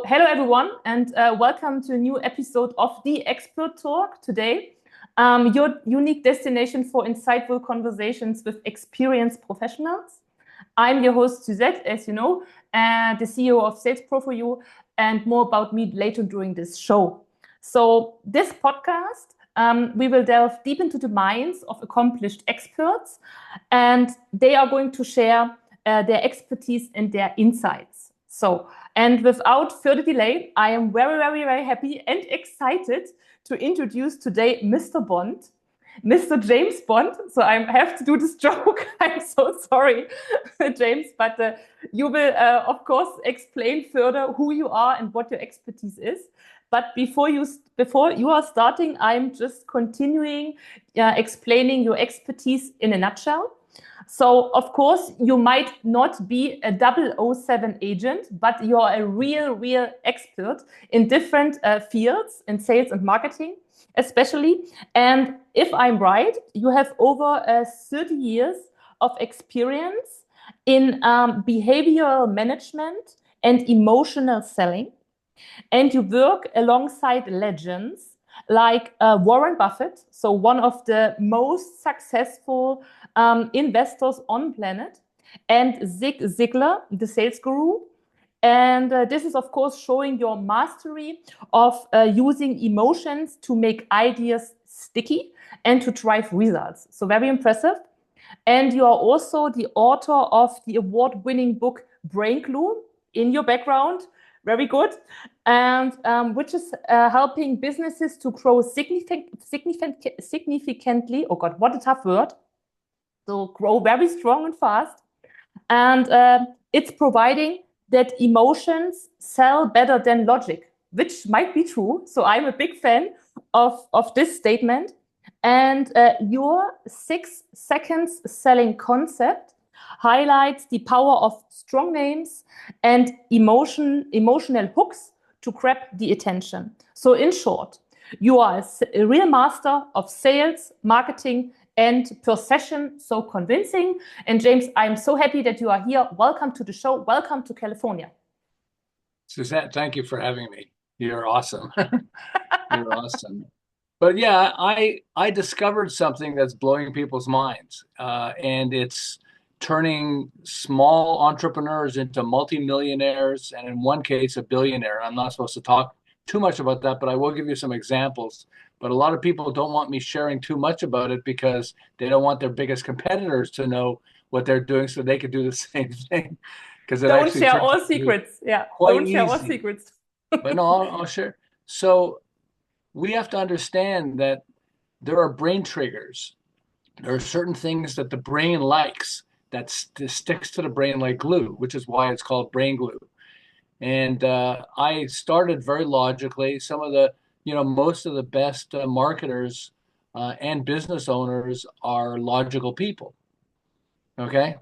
Hello everyone, and welcome to a new episode of the Expert Talk today. Your unique destination for insightful conversations with experienced professionals. I'm your host, Suzette, as you know, and the CEO of Sales Pro for You, and more about me later during this show. So this podcast, we will delve deep into the minds of accomplished experts, and they are going to share their expertise and their insights. And without further delay, I am very happy and excited to introduce today Mr. Bond, Mr. James Bond. So I have to do this joke. I'm so sorry, James, but you will, of course, explain further who you are and what your expertise is. But before you are starting, I'm just continuing explaining your expertise in a nutshell. So, of course, you might not be a 007 agent, but you're a real expert in different fields in sales and marketing, especially. And if I'm right, you have over 30 years of experience in behavioral management and emotional selling. And you work alongside legends like Warren Buffett, so one of the most successful investors on planet, and Zig Ziglar, the sales guru. And this is, of course, showing your mastery of using emotions to make ideas sticky and to drive results. So very impressive. And you are also the author of the award-winning book Brain Glue in your background. Very good. And which is helping businesses to grow significantly. Oh God, what a tough word. So grow very strong and fast. And it's providing that emotions sell better than logic, which might be true. So I'm a big fan of this statement. And your 6 seconds selling concept highlights the power of strong names and emotional hooks to grab the attention. So in short, you are a real master of sales, marketing, and persuasion, so convincing. And James, I'm so happy that you are here. Welcome to the show. Welcome to California. Suzette, thank you for having me. You're awesome. You're awesome. But yeah, I discovered something that's blowing people's minds, and it's turning small entrepreneurs into multimillionaires, and in one case, a billionaire. I'm not supposed to talk too much about that, but I will give you some examples. But a lot of people don't want me sharing too much about it because they don't want their biggest competitors to know what they're doing so they could do the same thing. Because it Don't actually share turns all out to be secrets. Yeah, quite don't share all easy. secrets. But no, I'll share. So we have to understand that there are brain triggers. There are certain things that the brain likes that sticks to the brain like glue, which is why it's called brain glue. And I started very logically. Some of the, most of the best marketers and business owners are logical people. Okay.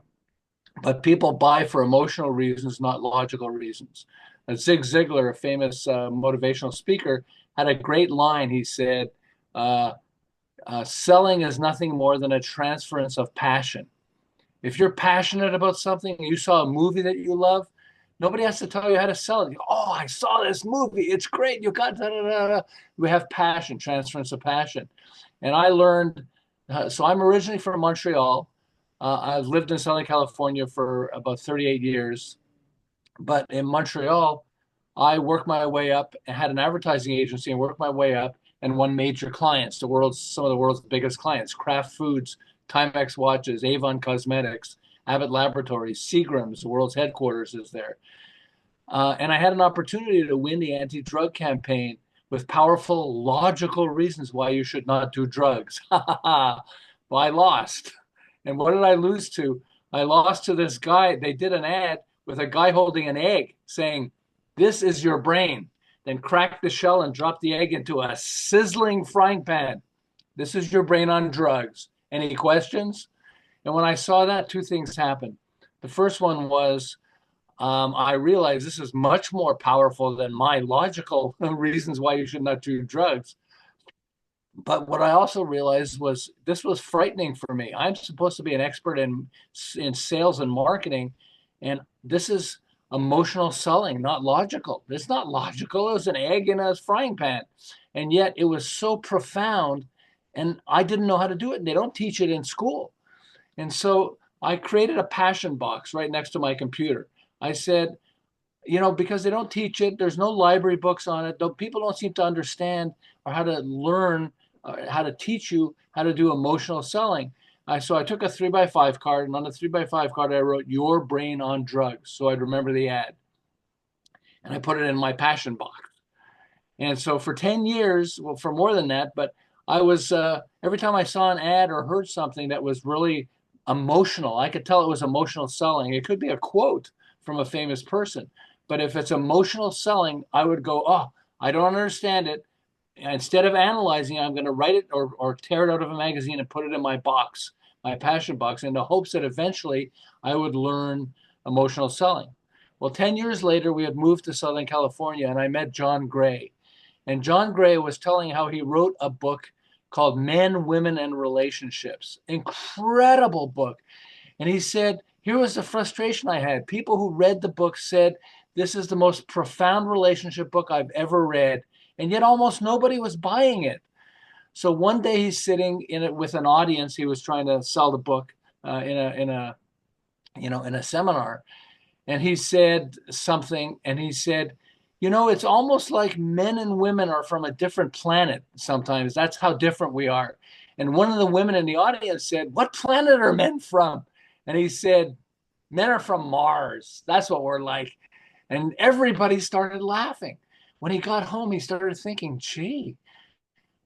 But people buy for emotional reasons, not logical reasons. Zig Ziglar, a famous motivational speaker, had a great line. He said, selling is nothing more than a transference of passion. If you're passionate about something, you saw a movie that you love, nobody has to tell you how to sell it. You go, oh, I saw this movie. It's great. You got da, da, da, da. We have passion, transference of passion. And I learned, so I'm originally from Montreal. I've lived in Southern California for about 38 years. But in Montreal, I worked my way up and had an advertising agency and worked my way up and won major clients, some of the world's biggest clients, Kraft Foods, Timex watches, Avon Cosmetics, Abbott Laboratories, Seagram's, the world's headquarters is there. And I had an opportunity to win the anti-drug campaign with powerful, logical reasons why you should not do drugs. Well, I lost. And what did I lose to? I lost to this guy. They did an ad with a guy holding an egg saying, this is your brain. Then crack the shell and drop the egg into a sizzling frying pan. This is your brain on drugs. Any questions? And when I saw that, two things happened. The first one was I realized this is much more powerful than my logical reasons why you should not do drugs. But what I also realized was this was frightening for me. I'm supposed to be an expert in sales and marketing, and this is emotional selling, not logical. It's not logical. It was an egg in a frying pan. And yet it was so profound, and I didn't know how to do it. And they don't teach it in school. And so I created a passion box right next to my computer. I said, because they don't teach it, there's no library books on it. Though people don't seem to understand or how to learn, how to teach you how to do emotional selling. So I took a 3x5 card, and on the 3x5 card, I wrote "Your Brain on Drugs," so I'd remember the ad. And I put it in my passion box. And so for 10 years, well, for more than that, but I was, every time I saw an ad or heard something that was really emotional, I could tell it was emotional selling. It could be a quote from a famous person. But if it's emotional selling, I would go, oh, I don't understand it. Instead of analyzing, I'm going to write it or tear it out of a magazine and put it in my box, my passion box, in the hopes that eventually I would learn emotional selling. Well, 10 years later, we had moved to Southern California, and I met John Gray. And John Gray was telling how he wrote a book called Men, Women, and Relationships. Incredible book. And he said, here was the frustration I had. People who read the book said, this is the most profound relationship book I've ever read. And yet almost nobody was buying it. So one day he's sitting in it with an audience. He was trying to sell the book in a seminar. And he said something, and he said, it's almost like men and women are from a different planet sometimes. That's how different we are. And one of the women in the audience said, what planet are men from? And he said, men are from Mars. That's what we're like. And everybody started laughing. When he got home, he started thinking, gee,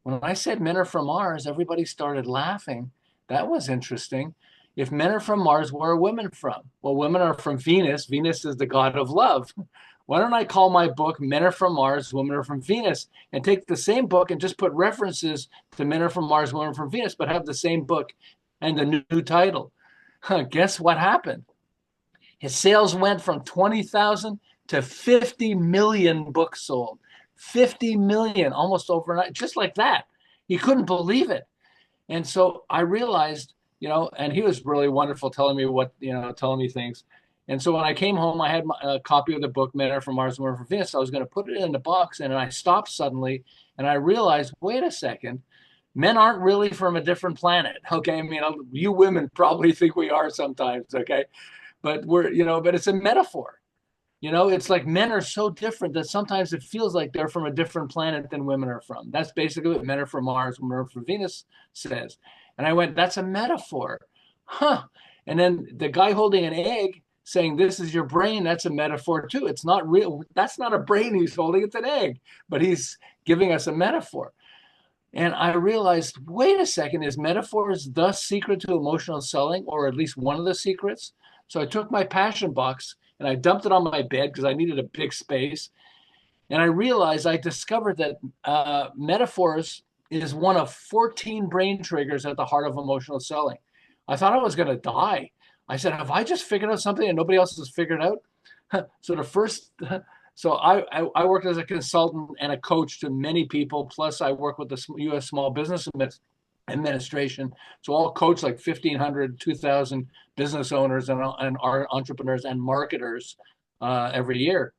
when I said men are from Mars, everybody started laughing. That was interesting. If men are from Mars, where are women from? Well, women are from Venus. Venus is the god of love. Why don't I call my book Men Are From Mars, Women Are From Venus, and take the same book and just put references to Men Are From Mars, Women Are From Venus, but have the same book and the new title? Guess what happened? His sales went from 20,000 to 50 million books sold. 50 million almost overnight, just like that. He couldn't believe it. And so I realized, and he was really wonderful telling me things. And so when I came home, I had a copy of the book, Men Are From Mars, Women Are From Venus. I was going to put it in the box, and I stopped suddenly, and I realized, wait a second, men aren't really from a different planet, okay? I mean, you women probably think we are sometimes, okay? But but it's a metaphor. It's like men are so different that sometimes it feels like they're from a different planet than women are from. That's basically what Men Are From Mars, Women Are From Venus says. And I went, that's a metaphor. Huh. And then the guy holding an egg saying, this is your brain, that's a metaphor too. It's not real. That's not a brain he's holding, it's an egg. But he's giving us a metaphor. And I realized, wait a second, is metaphors the secret to emotional selling, or at least one of the secrets? So I took my passion box and I dumped it on my bed because I needed a big space. And I realized, I discovered that metaphors is one of 14 brain triggers at the heart of emotional selling. I thought I was going to die. I said, have I just figured out something and nobody else has figured out? So I worked as a consultant and a coach to many people. Plus I work with the U.S. Small Business Administration. So I'll coach like 1,500, 2,000 business owners and entrepreneurs and marketers every year.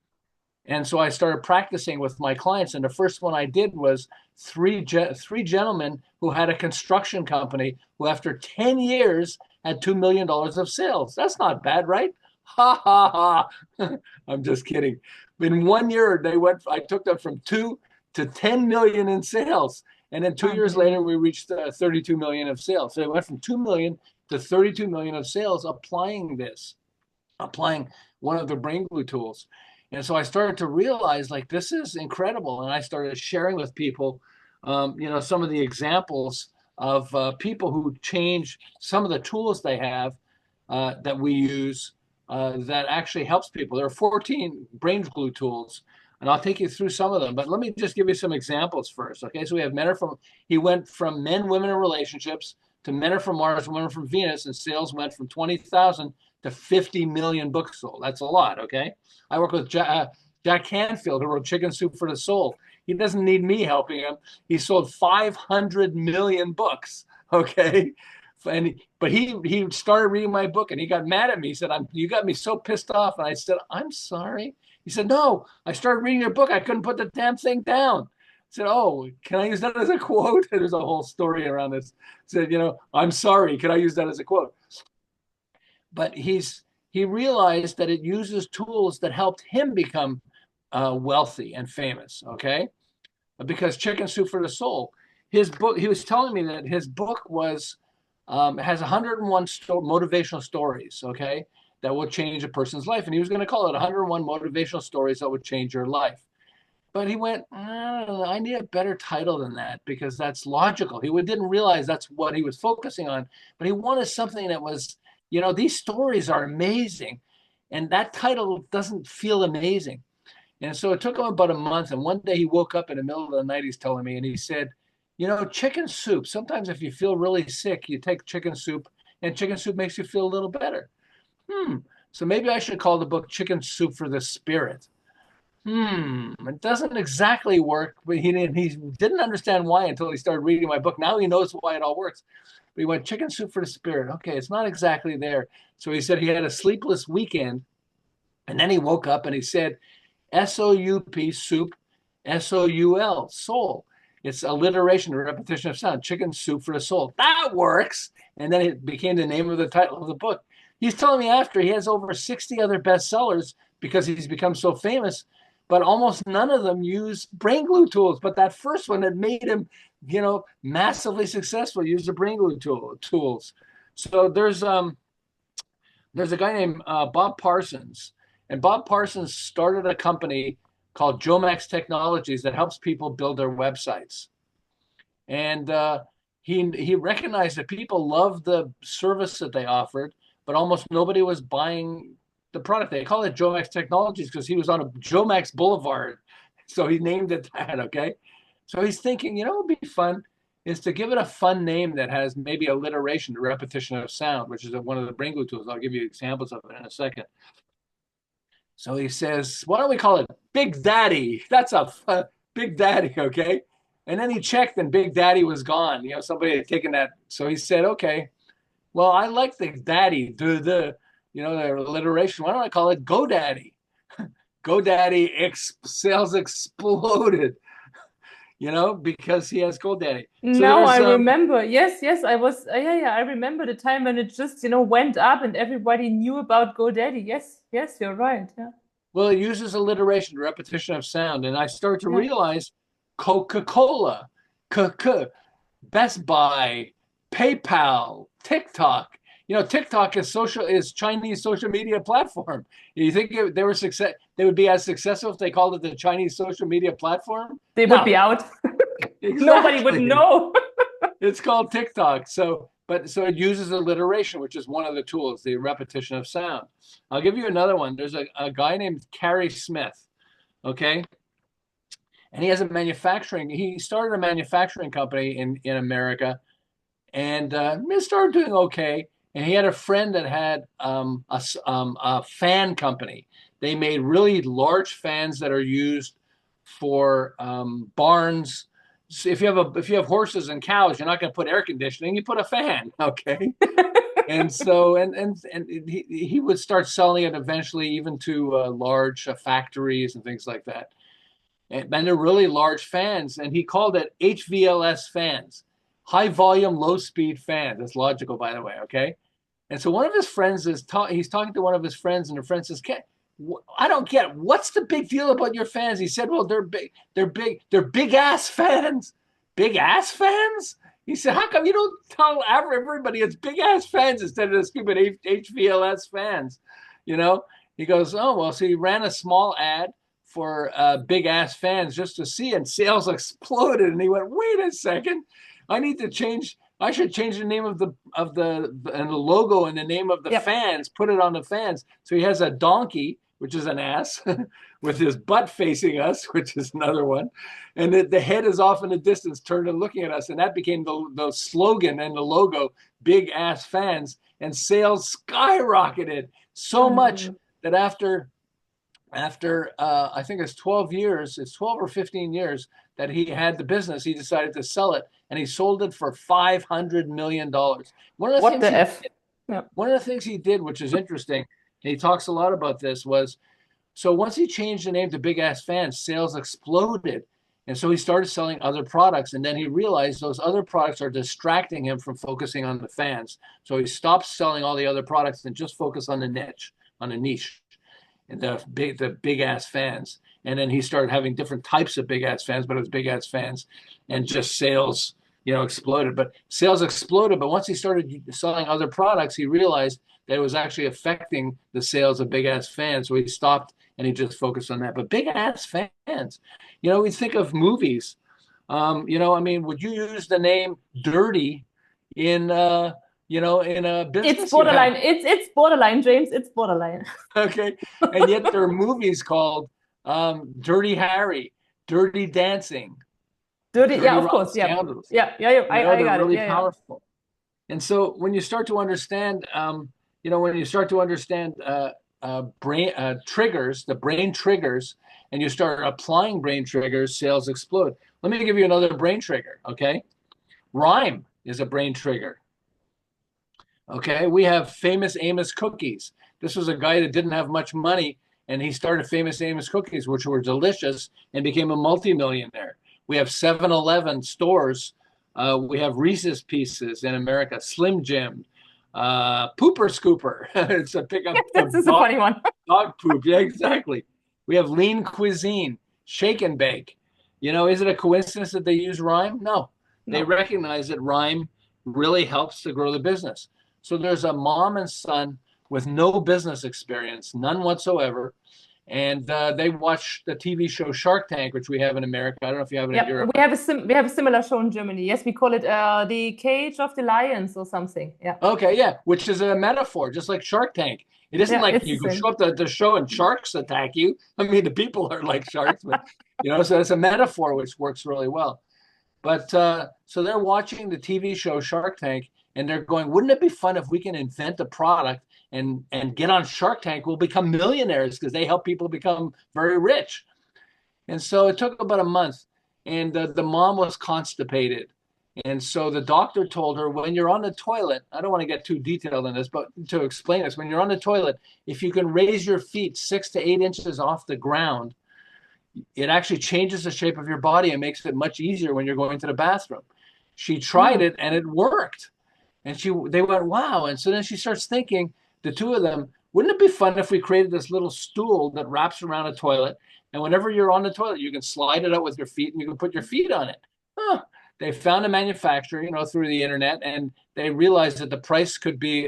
And so I started practicing with my clients. And the first one I did was three gentlemen who had a construction company who, after 10 years, had $2 million of sales. That's not bad, right? Ha, ha, ha. I'm just kidding. In 1 year, I took them from 2 to 10 million in sales. And then 2 years later, we reached 32 million of sales. So it went from 2 million to 32 million of sales applying one of the brain glue tools. And so I started to realize, like, this is incredible. And I started sharing with people, some of the examples of people who change some of the tools they have that we use that actually helps people. There are 14 brain glue tools, and I'll take you through some of them. But let me just give you some examples first. Okay, so we have he went from Men, Women, and Relationships to Men Are From Mars, Women Are From Venus, and sales went from 20,000 to 50 million books sold. That's a lot, okay? I work with Jack Canfield, who wrote Chicken Soup for the Soul. He doesn't need me helping him. He sold 500 million books, okay? But he started reading my book and he got mad at me. He said, you got me so pissed off. And I said, I'm sorry. He said, no, I started reading your book. I couldn't put the damn thing down. I said, oh, can I use that as a quote? There's a whole story around this. I said, I'm sorry. Can I use that as a quote? But he realized that it uses tools that helped him become wealthy and famous. Okay, because Chicken Soup for the Soul, his book. He was telling me that his book has 101 motivational stories. Okay, that will change a person's life, and he was going to call it 101 motivational stories that would change your life. But he went, I need a better title than that because that's logical. He didn't realize that's what he was focusing on, but he wanted something that was, these stories are amazing. And that title doesn't feel amazing. And so it took him about a month. And one day he woke up in the middle of the night, he's telling me, and he said, chicken soup, sometimes if you feel really sick, you take chicken soup and chicken soup makes you feel a little better. So maybe I should call the book Chicken Soup for the Spirit. It doesn't exactly work, but he didn't understand why until he started reading my book. Now he knows why it all works. But he went, Chicken Soup for the Spirit. Okay, it's not exactly there. So he said he had a sleepless weekend, and then he woke up and he said, S-O-U-P, soup, S-O-U-L, soul. It's alliteration, a repetition of sound. Chicken Soup for the Soul. That works. And then it became the name of the title of the book. He's telling me after he has over 60 other bestsellers because he's become so famous, but almost none of them use brain glue tools. But that first one that made him, massively successful used the brain glue tools. So there's a guy named Bob Parsons, and Bob Parsons started a company called Jomax Technologies that helps people build their websites. And he recognized that people loved the service that they offered, but almost nobody was buying the product. They call it Jomax Technologies because he was on a Jomax Boulevard. So he named it that, okay? So he's thinking, what would be fun is to give it a fun name that has maybe alliteration, a repetition of sound, which is one of the brain glue tools. I'll give you examples of it in a second. So he says, why don't we call it Big Daddy? That's a fun, Big Daddy, okay? And then he checked and Big Daddy was gone. Somebody had taken that. So he said, okay, well, I like the daddy, the alliteration. Why don't I call it GoDaddy? GoDaddy sales exploded, because he has GoDaddy. So now I remember. Yes, I was. Yeah, I remember the time when it just, went up and everybody knew about GoDaddy. Yes, you're right. Yeah. Well, it uses alliteration, repetition of sound, and I start to realize Coca-Cola, Best Buy, PayPal, TikTok. TikTok is Chinese social media platform. You think they would be as successful if they called it the Chinese social media platform? They would be out. Exactly. Nobody would know. It's called TikTok. So it uses alliteration, which is one of the tools, the repetition of sound. I'll give you another one. There's a guy named Carrie Smith, okay? And he has he started a manufacturing company in America, and it started doing okay. And he had a friend that had a fan company. They made really large fans that are used for barns. So if you have horses and cows, you're not going to put air conditioning. You put a fan, okay? And so and he would start selling it eventually, even to large factories and things like that. And they're really large fans, and he called it HVLS fans, high volume, low speed fans. That's logical, by the way, okay? And so one of his friends he's talking to one of his friends, and the friend says, I don't get it. What's the big deal about your fans? He said, well, they're big ass fans. Big ass fans? He said, how come you don't tell everybody it's big ass fans instead of the stupid HVLS fans? He goes, oh, well, so he ran a small ad for big ass fans just to see, and sales exploded. And he went, wait a second, I should change the name of the logo and the name of the fans, put it on the fans. So he has a donkey, which is an ass, with his butt facing us, which is another one. And the head is off in the distance, turned and looking at us. And that became the slogan and the logo, big ass fans. And sales skyrocketed so much that after after I think it's 12 years, it's 12 or 15 years that he had the business, he decided to sell it, and he sold it for $500 million. One of the What things the he F? Yeah. One of the things he did, which is interesting, and he talks a lot about this, was so once he changed the name to Big Ass Fans, sales exploded. And so he started selling other products. And then he realized those other products are distracting him from focusing on the fans. So he stopped selling all the other products and just focused on the niche, and the big ass fans. And then he started having different types of big ass fans, but it was big ass fans, and just sales, exploded. But sales exploded. But once he started selling other products, he realized that it was actually affecting the sales of big ass fans. So he stopped and he just focused on that. But big ass fans, we think of movies. I mean, would you use the name Dirty in in a It's business you have? borderline. It's borderline, James. It's borderline. Okay. And yet there are movies called Dirty Harry, Dirty Dancing, Dirty. Yeah, Dirty of Rotten course. Yeah. Scoundrels. Yeah. Yeah. Yeah. I They're got it. really Yeah. Yeah. powerful. And so when you start to understand, brain triggers, the brain triggers, and you start applying brain triggers, sales explode. Let me give you another brain trigger. Okay. Rhyme is a brain trigger. Okay, we have Famous Amos cookies. This was a guy that didn't have much money, and he started Famous Amos cookies, which were delicious, and became a multimillionaire. We have 7-Eleven stores. We have Reese's Pieces in America, Slim Jim, Pooper Scooper. It's a pickup This of is a funny one. dog poop. Yeah, exactly. We have Lean Cuisine, Shake and Bake. Is it a coincidence that they use rhyme? No. They No. recognize that rhyme really helps to grow the business. So there's a mom and son with no business experience, none whatsoever. And they watch the TV show Shark Tank, which we have in America. I don't know if you have it in Yeah, Europe. we have a similar show in Germany. Yes, we call it the Cage of the Lions or something. Yeah. Okay, yeah, which is a metaphor, just like Shark Tank. It isn't Yeah, like it's the you go same. show up at the show and sharks attack you. I mean, the people are like sharks, but so it's a metaphor which works really well. But so they're watching the TV show Shark Tank, and they're going, "Wouldn't it be fun if we can invent a product and get on Shark Tank? We'll become millionaires because they help people become very rich." And so it took about a month, and the mom was constipated. And so the doctor told her, when you're on the toilet, I don't want to get too detailed in this, but to explain this, when you're on the toilet, if you can raise your feet 6 to 8 inches off the ground, it actually changes the shape of your body and makes it much easier when you're going to the bathroom. She tried Mm. it and it worked. And they went, wow. And so then she starts thinking, the two of them, wouldn't it be fun if we created this little stool that wraps around a toilet? And whenever you're on the toilet, you can slide it out with your feet and you can put your feet on it. Huh. They found a manufacturer, through the internet, and they realized that the price could be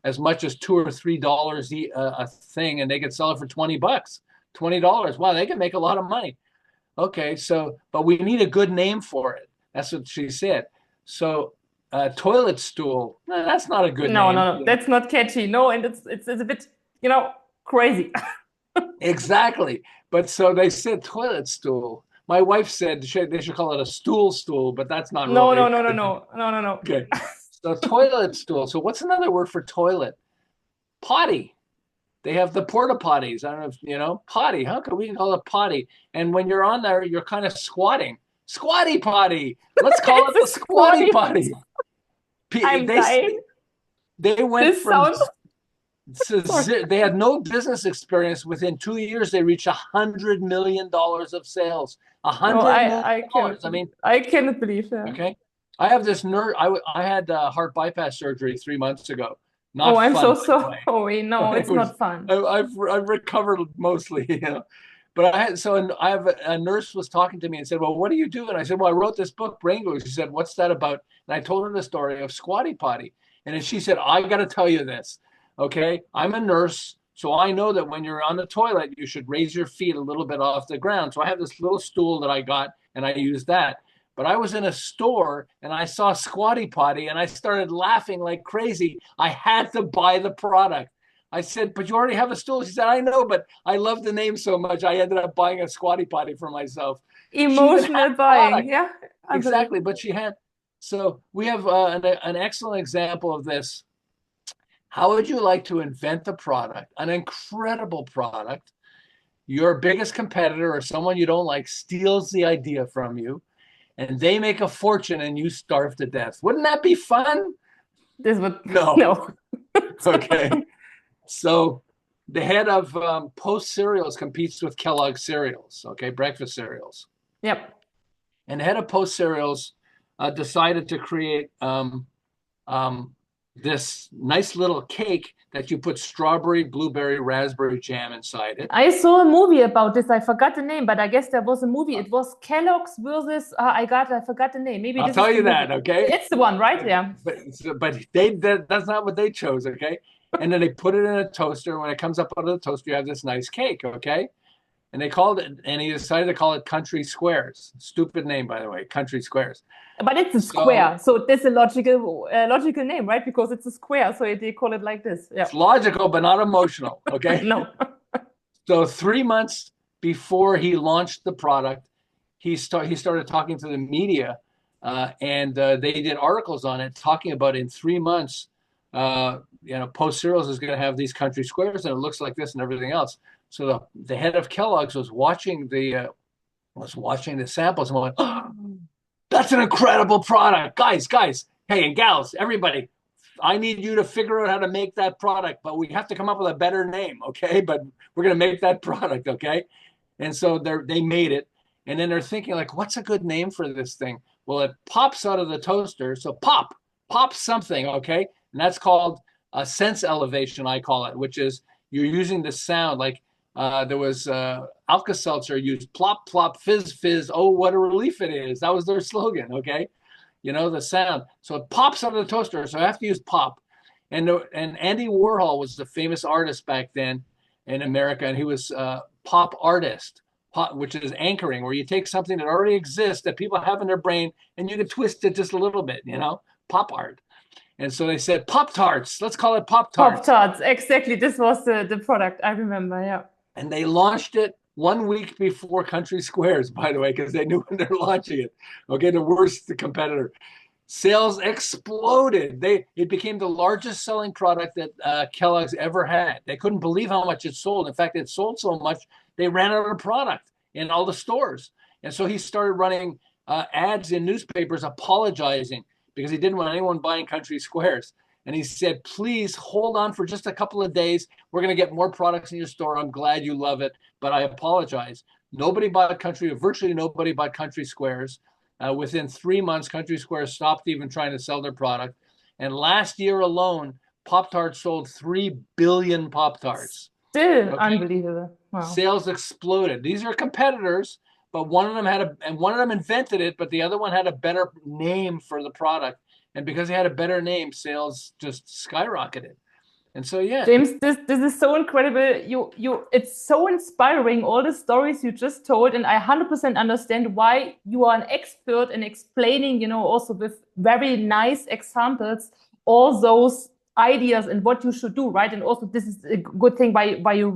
as much as $2 or $3 a thing, and they could sell it for $20. $20. Wow, they can make a lot of money. Okay, so, but we need a good name for it. That's what she said. So, toilet stool, no, that's not a good No, name. no, no, that's not catchy. No, and it's a bit, crazy. Exactly. But so they said toilet stool. My wife said they should call it a stool, but that's not No, really a no, no, no, good name. no, no, no, no. Okay. So toilet stool. So what's another word for toilet? Potty. They have the porta potties. I don't know if potty. How can we call it potty? And when you're on there, you're kind of squatting. Squatty potty. Let's call it the It's a squatty squatty. potty. I'm They dying. they went This from sounds. Sorry. they had no business experience. Within 2 years, they reached $100 million of sales. A No, hundred million dollars. I mean, I cannot believe that. okay. I have this nerd. I had heart bypass surgery 3 months ago. Oh, Not I'm fun, so by the way. sorry. No, It it's was not fun. I've recovered mostly. But I have a nurse was talking to me and said, "Well, what do you do?" And I said, "Well, I wrote this book, Brain Glue." She said, "What's that about?" And I told her the story of Squatty Potty. And then she said, "I got to tell you this. Okay, I'm a nurse, so I know that when you're on the toilet, you should raise your feet a little bit off the ground. So I have this little stool that I got, and I use that." But I was in a store and I saw Squatty Potty and I started laughing like crazy. I had to buy the product. I said, "But you already have a stool." She said, "I know, but I love the name so much. I ended up buying a Squatty Potty for myself." She even had Emotional a buying. product. Yeah, I believe. Exactly. But she had, so we have an excellent example of this. How would you like to invent a product, an incredible product your biggest competitor or someone you don't like steals the idea from you, and they make a fortune and you starve to death. Wouldn't that be fun? This would No. no. Okay. So the head of Post Cereals competes with Kellogg cereals, okay, breakfast cereals. Yep. And the head of Post Cereals decided to create this nice little cake that you put strawberry, blueberry, raspberry jam inside it. I saw a movie about this. I forgot the name, but I guess there was a movie. It was Kellogg's versus I forgot the name. Maybe I'll this tell is the you movie. that, okay? It's the one, right? Yeah. But that's not what they chose, okay? And then they put it in a toaster. When it comes up out of the toaster, you have this nice cake, okay? And they called it, and he decided to call it Country Squares. Stupid name, by the way, Country Squares. But it's a square, so that's a logical name, right? Because it's a square, so they call it like this. Yeah. It's logical, but not emotional, okay? No. So 3 months before he launched the product, he started talking to the media, and they did articles on it, talking about in 3 months, Post Cereals is going to have these Country Squares, and it looks like this and everything else. So the head of Kellogg's was watching the samples and went, oh, that's an incredible product, guys, hey, and gals, everybody. I need you to figure out how to make that product, but we have to come up with a better name, okay? But we're going to make that product, okay? And so they made it, and then they're thinking like, what's a good name for this thing? Well, it pops out of the toaster, so pop something, okay? And that's called a sense elevation, I call it, which is you're using the sound like. There was Alka-Seltzer used plop, plop, fizz, fizz. Oh, what a relief it is. That was their slogan, okay? The sound. So it pops out of the toaster. So I have to use pop. And Andy Warhol was the famous artist back then in America. And he was pop artist, which is anchoring, where you take something that already exists that people have in their brain and you can twist it just a little bit, pop art. And so they said, Pop-Tarts. Let's call it Pop-Tarts. Pop-Tarts. Exactly. This was the product. I remember. Yeah. And they launched it 1 week before Country Squares, by the way, because they knew when they're launching it. Okay, the worst competitor. Sales exploded. It became the largest selling product that Kellogg's ever had. They couldn't believe how much it sold. In fact, it sold so much, they ran out of product in all the stores. And so he started running ads in newspapers apologizing because he didn't want anyone buying Country Squares. And he said, please hold on for just a couple of days. We're going to get more products in your store. I'm glad you love it, but I apologize. Virtually nobody bought Country Squares. Within 3 months, Country Squares stopped even trying to sell their product. And last year alone, Pop-Tarts sold 3 billion Pop-Tarts. Still unbelievable. Wow. Sales exploded. These are competitors, but one of them invented it, but the other one had a better name for the product. And because he had a better name, sales just skyrocketed. And so, yeah. James, this is so incredible. It's so inspiring, all the stories you just told. And I 100% understand why you are an expert in explaining, also with very nice examples, all those ideas and what you should do, right? And also this is a good thing why you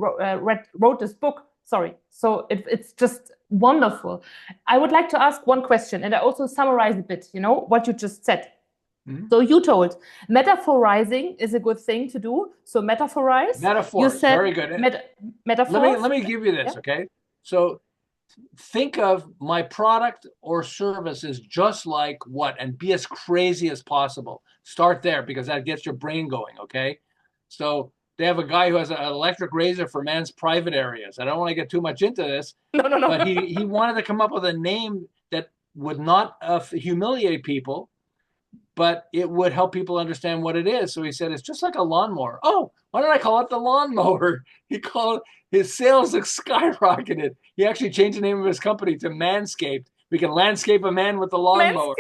wrote this book. Sorry. So it's just wonderful. I would like to ask one question, and I also summarize a bit, what you just said. So you told metaphorizing is a good thing to do. So metaphorize. Metaphor. You said very good. Metaphor. Let me give you this, okay? So think of my product or service as just like what, and be as crazy as possible. Start there because that gets your brain going, okay? So they have a guy who has an electric razor for man's private areas. I don't want to get too much into this. No. But he wanted to come up with a name that would not humiliate people, but it would help people understand what it is. So he said, it's just like a lawnmower. Oh, why don't I call it the lawnmower? He called his sales skyrocketed. He actually changed the name of his company to Manscaped. We can landscape a man with the lawnmower.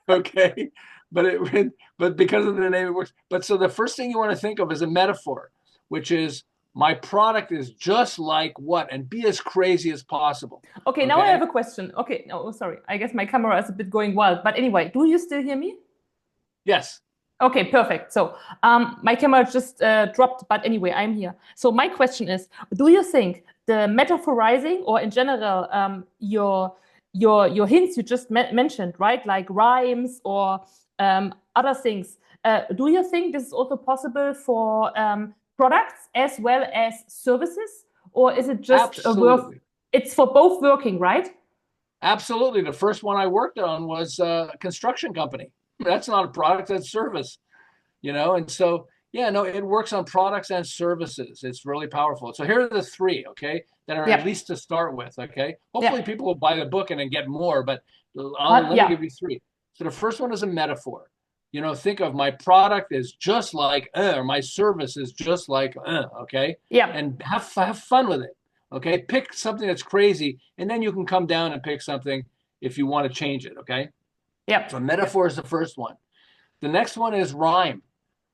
Okay. But because of the name, it works. But so the first thing you want to think of is a metaphor, which is my product is just like what, and be as crazy as possible. Okay, now I have a question. Okay, no, sorry. I guess my camera is a bit going wild. But anyway, do you still hear me? Yes. Okay, perfect. So my camera just dropped, but anyway, I'm here. So my question is, do you think the metaphorizing, or in general, your hints you just mentioned, right, like rhymes or other things, do you think this is also possible for products as well as services? or is it just a work? Absolutely. It's for both working, right? Absolutely. The first one I worked on was a construction company. That's not a product, that's service, And so, yeah, no, it works on products and services. It's really powerful. So here are the three, okay, that are at Yeah. least to start with, okay? Hopefully Yeah. people will buy the book and then get more, but let me Yeah. give you three. So the first one is a metaphor. Think of my product is just like, or my service is just like, okay? Yeah. And have fun with it, okay? Pick something that's crazy, and then you can come down and pick something if you want to change it, okay? Yeah. So metaphor is the first one. The next one is rhyme,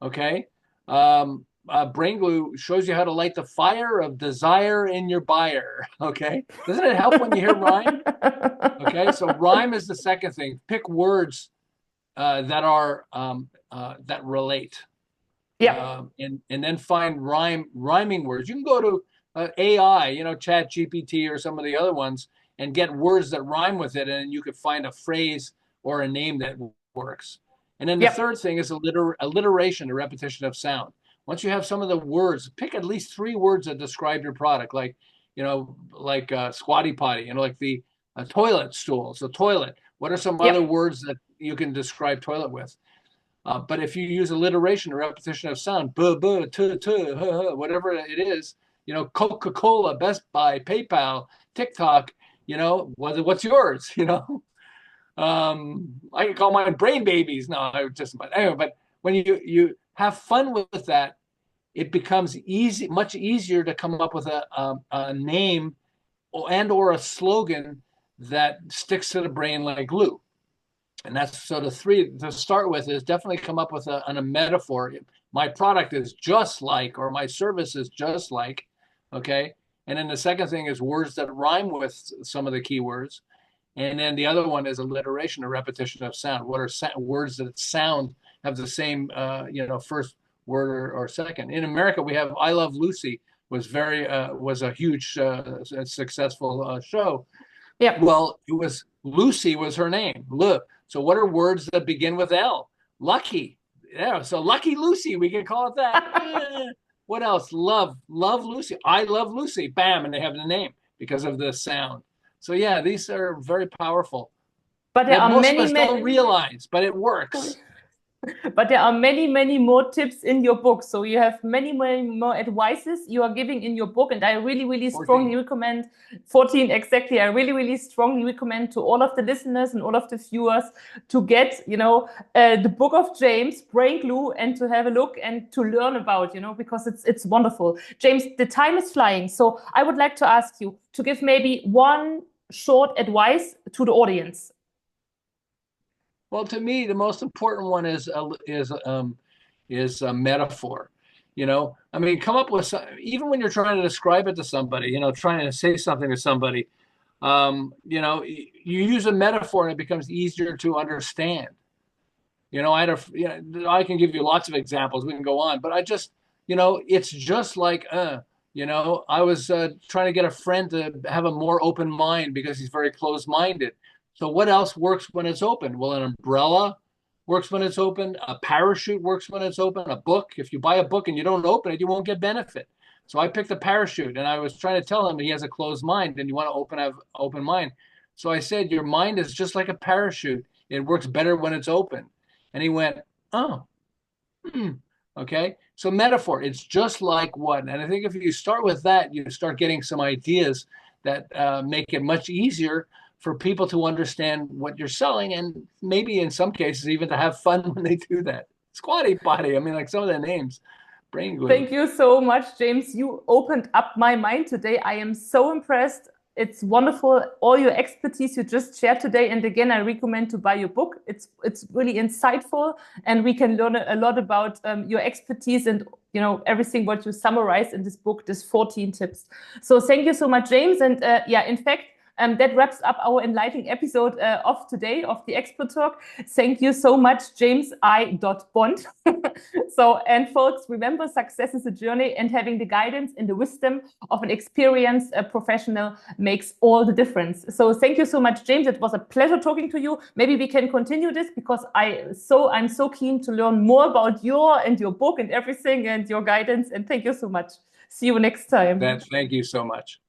okay? Brain glue shows you how to light the fire of desire in your buyer, okay? Doesn't it help when you hear rhyme? Okay, so rhyme is the second thing. Pick words that are that relate, Yeah. and then find rhyming words. You can go to AI, Chat GPT or some of the other ones, and get words that rhyme with it, and you could find a phrase or a name that works. And then the Yep. third thing is alliteration, a repetition of sound. Once you have some of the words, pick at least three words that describe your product, like squatty potty, like the toilet stool. So toilet. What are some other Yep. words that you can describe toilet with? But if you use alliteration, a repetition of sound, buh, buh, tuh, tuh, huh, huh, whatever it is, Coca-Cola, Best Buy, PayPal, TikTok, what's yours, I can call mine brain babies. No, but anyway, but when you have fun with that, it becomes much easier to come up with a name or a slogan that sticks to the brain like glue. And that's so the three to start with is definitely come up with a metaphor. My product is just like, or my service is just like, okay. And then the second thing is words that rhyme with some of the keywords. And then the other one is alliteration, a repetition of sound. What are words that have the same, first word or second? In America, we have "I Love Lucy" was a huge successful show. Yep. Well, Lucy was her name. Look, so what are words that begin with L? Lucky. Yeah, so Lucky Lucy, we can call it that. What else? Love Lucy. I love Lucy. Bam, and they have the name because of the sound. So yeah, these are very powerful. But there are Most many, of us don't realize, but it works. But there are many, many more tips in your book. So you have many, many more advices you are giving in your book. And I really, really 14. strongly recommend 14 exactly. I really, really strongly recommend to all of the listeners and all of the viewers to get, the book of James, Brain Glue, and to have a look and to learn about, because it's wonderful. James, the time is flying. So I would like to ask you to give maybe one short advice to the audience. Well, to me, the most important one is a metaphor. I mean, come up with even when you're trying to describe it to somebody, trying to say something to somebody, you use a metaphor and it becomes easier to understand. I can give you lots of examples. We can go on, but it's just like, I was trying to get a friend to have a more open mind because he's very closed-minded. So what else works when it's open? Well, an umbrella works when it's open. A parachute works when it's open. A book, if you buy a book and you don't open it, you won't get benefit. So I picked a parachute, and I was trying to tell him he has a closed mind and you want to have open mind. So I said, your mind is just like a parachute. It works better when it's open. And he went, oh, okay. So metaphor, it's just like what? And I think if you start with that, you start getting some ideas that make it much easier for people to understand what you're selling, and maybe in some cases even to have fun when they do that. Squatty potty. I mean, like some of the names. Brain glue. Thank you so much, James. You opened up my mind today. I am so impressed. It's wonderful, all your expertise you just shared today. And again, I recommend to buy your book. It's really insightful, and we can learn a lot about your expertise and everything what you summarize in this book, this 14 tips. So thank you so much, James. And in fact, that wraps up our enlightening episode of today of the Expert Talk. Thank you so much, James I. Bond. And folks, remember, success is a journey, and having the guidance and the wisdom of an experienced professional makes all the difference. So thank you so much, James. It was a pleasure talking to you. Maybe we can continue this because I'm so keen to learn more about your book and everything and your guidance. And thank you so much. See you next time. Thank you so much.